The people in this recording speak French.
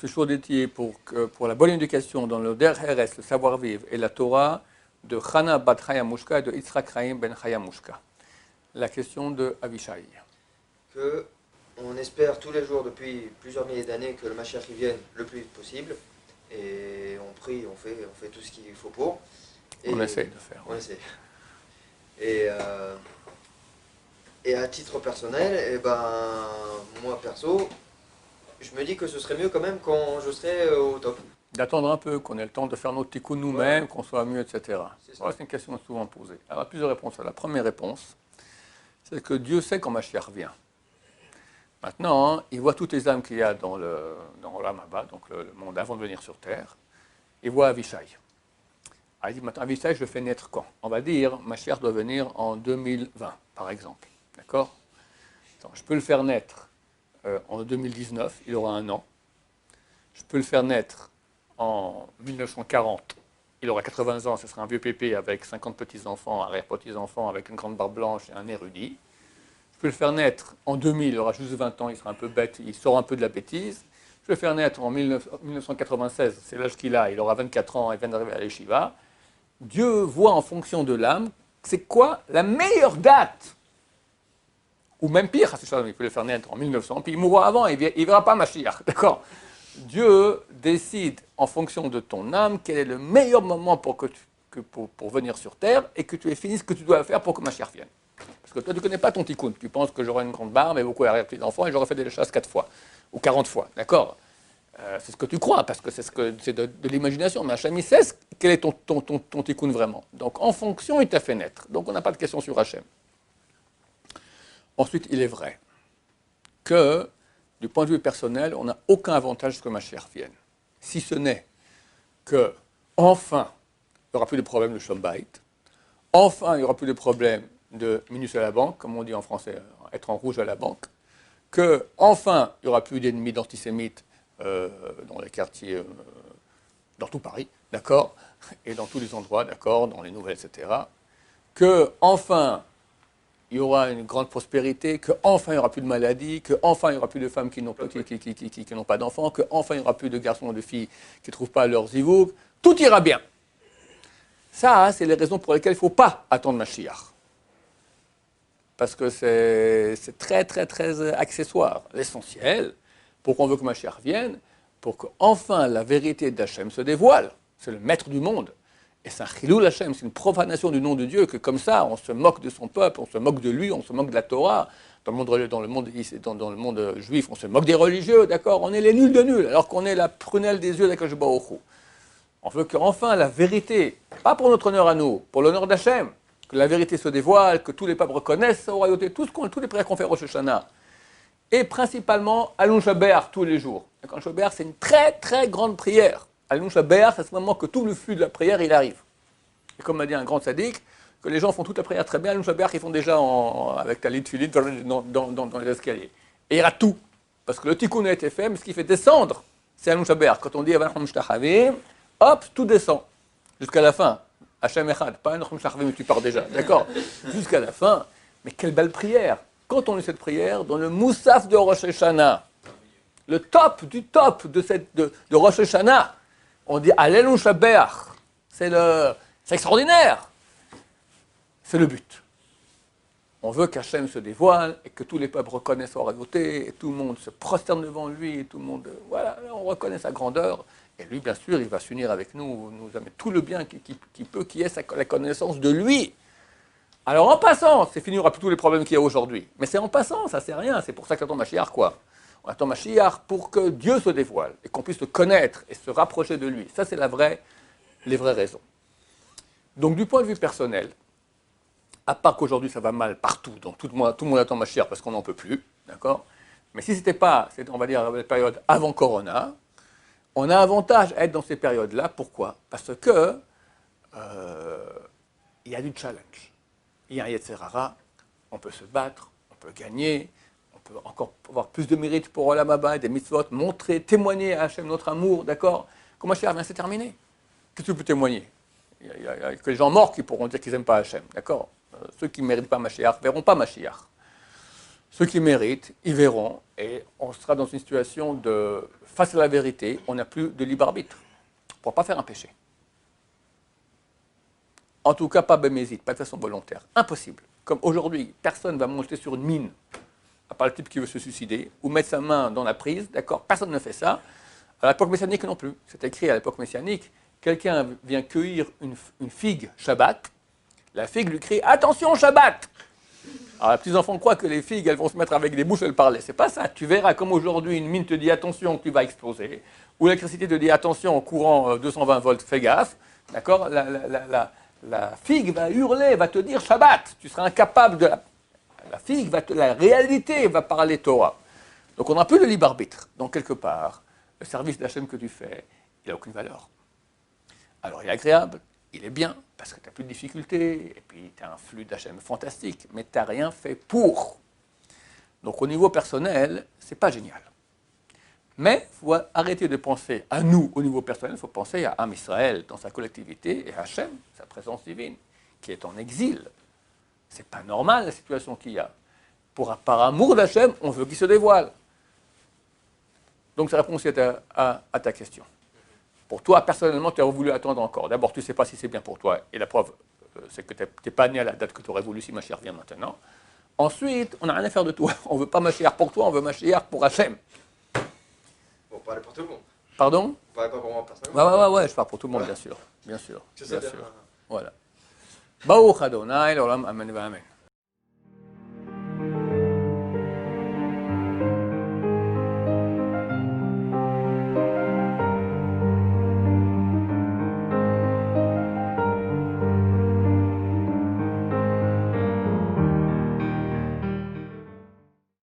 suis toujours dédié pour la bonne éducation dans le DRS, le savoir-vivre et la Torah de Chana bat Chayamushka et de Yitzhak Chaim ben Chayamushka. La question de Avishai. Que on espère tous les jours depuis plusieurs milliers d'années que le Mashiach vienne le plus vite possible. Et on prie, on fait tout ce qu'il faut pour. Et on essaye de faire. On essaie. Et à titre personnel, et moi perso, je me dis que ce serait mieux quand même quand je serai au top. D'attendre un peu, qu'on ait le temps de faire notre tikkun nous-mêmes, Ouais. Qu'on soit mieux, etc. C'est une question souvent posée. Alors, il y a plusieurs réponses. La première réponse, c'est que Dieu sait quand Mashiach vient. Maintenant, il voit toutes les âmes qu'il y a dans l'âme Abba, donc le monde avant de venir sur Terre. Il voit Avishai. Il dit maintenant, Avishai, je le fais naître quand? On va dire, Mashiach doit venir en 2020, par exemple. D'accord? Je peux le faire naître en 2019, il aura 1 an. Je peux le faire naître en 1940, il aura 80 ans, ce sera un vieux pépé avec 50 petits-enfants, arrière-petits-enfants, avec une grande barbe blanche et un érudit. Je peux le faire naître en 2000, il aura juste 20 ans, il sera un peu bête, il sort un peu de la bêtise. Je peux le faire naître en 1996, c'est l'âge qu'il a, il aura 24 ans, il vient d'arriver à l'Yeshiva. Dieu voit en fonction de l'âme, c'est quoi la meilleure date? Ou même pire, il peut le faire naître en 1900, puis il mourra avant, il ne verra pas Mashiach, d'accord? Dieu décide en fonction de ton âme quel est le meilleur moment pour venir sur Terre et que tu aies fini ce que tu dois faire pour que Mashiach vienne. Parce que toi, tu ne connais pas ton tikkun. Tu penses que j'aurai une grande barbe et beaucoup d'enfants et j'aurai fait des chasses 4 fois ou 40 fois. D'accord? C'est ce que tu crois parce que c'est de l'imagination. Mais Hachem, il sait quel est ton tikkun vraiment. Donc en fonction, il t'a fait naître. Donc on n'a pas de question sur Hachem. Ensuite, il est vrai que du point de vue personnel, on n'a aucun avantage que Mashiach vienne. Si ce n'est que, enfin, il n'y aura plus de problème de Shalom Bayit, enfin, il n'y aura plus de problème de minus à la banque, comme on dit en français, être en rouge à la banque, que, enfin, il n'y aura plus d'ennemis d'antisémites dans les quartiers, dans tout Paris, d'accord, et dans tous les endroits, d'accord, dans les nouvelles, etc., que, enfin, il y aura une grande prospérité, qu'enfin il n'y aura plus de maladies, qu'enfin il n'y aura plus de femmes qui n'ont pas d'enfants, qu'enfin il n'y aura plus de garçons et de filles qui ne trouvent pas leurs zivoug, tout ira bien. Ça, c'est les raisons pour lesquelles il ne faut pas attendre Mashiach. Parce que c'est très, très, très accessoire. L'essentiel, pour qu'on veut que Mashiach vienne, pour qu'enfin la vérité d'Hachem se dévoile, c'est le maître du monde. Et c'est un chilul Hashem, c'est une profanation du nom de Dieu, que comme ça, on se moque de son peuple, on se moque de lui, on se moque de la Torah. Dans le monde juif, on se moque des religieux, d'accord? On est les nuls de nuls, alors qu'on est la prunelle des yeux d'Akadosh Baruch Hu. On veut qu'enfin la vérité, pas pour notre honneur à nous, pour l'honneur d'Hachem, que la vérité se dévoile, que tous les peuples reconnaissent sa royauté, tous les prières qu'on fait Rosh Hashanah. Et principalement, Alon Shaber tous les jours. Alon Shaber, c'est une très, très grande prière. Alon Shaber, c'est à ce moment que tout le flux de la prière, il arrive. Et comme m'a dit un grand sadique, que les gens font toute la prière très bien, Alon Shaber, ils font déjà avec Talit Tfilin dans les escaliers. Et il y aura tout. Parce que le tikkun a été fait, mais ce qui fait descendre, c'est Alon Shaber. Quand on dit Avanachom Shtachavim, hop, tout descend. Jusqu'à la fin. Hachem Echad, pas Avanachom Shtachavim, mais tu pars déjà. D'accord? Jusqu'à la fin. Mais quelle belle prière! Quand on lit cette prière, dans le Moussaf de Rosh Hashanah, le top du top de Rosh Hashanah, on dit Alelu Shabeach. C'est extraordinaire. C'est le but. On veut qu'Hachem se dévoile et que tous les peuples reconnaissent sa royauté et tout le monde se prosterne devant lui et tout le monde, voilà, on reconnaît sa grandeur. Et lui, bien sûr, il va s'unir avec nous amener tout le bien qui est la connaissance de lui. Alors en passant, c'est fini, il n'y aura plus tous les problèmes qu'il y a aujourd'hui. Mais c'est en passant, ça ne sert à rien. C'est pour ça qu'on attend Mashiach, quoi. On attend Mashiach pour que Dieu se dévoile et qu'on puisse le connaître et se rapprocher de lui. Ça, c'est les vraies raisons. Donc du point de vue personnel, à part qu'aujourd'hui ça va mal partout, donc tout le monde attend Mashiach parce qu'on n'en peut plus, d'accord? Mais si ce n'était pas, on va dire, la période avant Corona, on a avantage à être dans ces périodes-là. Pourquoi? Parce que il y a du challenge. Il y a un Yetzer Hara, on peut se battre, on peut gagner, on peut encore avoir plus de mérite pour Olam Haba, des mitzvot, montrer, témoigner à Hachem notre amour, d'accord? Quand Mashiach vient, c'est terminé. Qu'est-ce que tu peux témoigner? Il n'y a que les gens morts qui pourront dire qu'ils n'aiment pas Hachem, d'accord? Ceux qui ne méritent pas Mashiach ne verront pas Mashiach. Ceux qui méritent, ils verront, et on sera dans une situation de, face à la vérité, on n'a plus de libre arbitre. On ne pourra pas faire un péché. En tout cas, pas bémézite, pas de façon volontaire. Impossible. Comme aujourd'hui, personne ne va monter sur une mine, à part le type qui veut se suicider, ou mettre sa main dans la prise, d'accord? Personne ne fait ça. À l'époque messianique non plus. C'est écrit à l'époque messianique, quelqu'un vient cueillir une figue Shabbat, la figue lui crie « Attention Shabbat !» Alors les petits enfants croient que les figues, elles vont se mettre avec des bouches et elles parler. C'est pas ça. Tu verras comme aujourd'hui, une mine te dit « Attention, tu vas exploser », ou l'électricité te dit « Attention, courant 220 volts, fais gaffe », d'accord? La figue va hurler, va te dire Shabbat. Tu seras incapable de la figue, la réalité va parler Torah. Donc on n'a plus de libre arbitre. Donc quelque part, le service d'Hachem que tu fais, il n'a aucune valeur. Alors il est agréable, il est bien, parce que tu n'as plus de difficultés, et puis tu as un flux d'Hachem fantastique, mais tu n'as rien fait pour. Donc au niveau personnel, ce n'est pas génial. Mais il faut arrêter de penser à nous au niveau personnel, il faut penser à Am Israël dans sa collectivité et à Hachem, sa présence divine, qui est en exil. Ce n'est pas normal la situation qu'il y a. Par amour d'Hachem, on veut qu'il se dévoile. Donc ça répond aussi à ta question. Pour toi, personnellement, tu as voulu attendre encore. D'abord, tu ne sais pas si c'est bien pour toi, et la preuve, c'est que tu n'es pas né à la date que tu aurais voulu si Mashiach vient maintenant. Ensuite, on n'a rien à faire de toi. On ne veut pas Mashiach pour toi, on veut Mashiach pour Hachem. Bon, parlez pour tout le monde. Pardon? Vous parlez pas pour moi personnellement. Ouais, je parle pour tout le monde, bien sûr. Bien sûr. Que ça Bien sûr. bien. Voilà. Baruch Adonai, l'olam, amen, amen.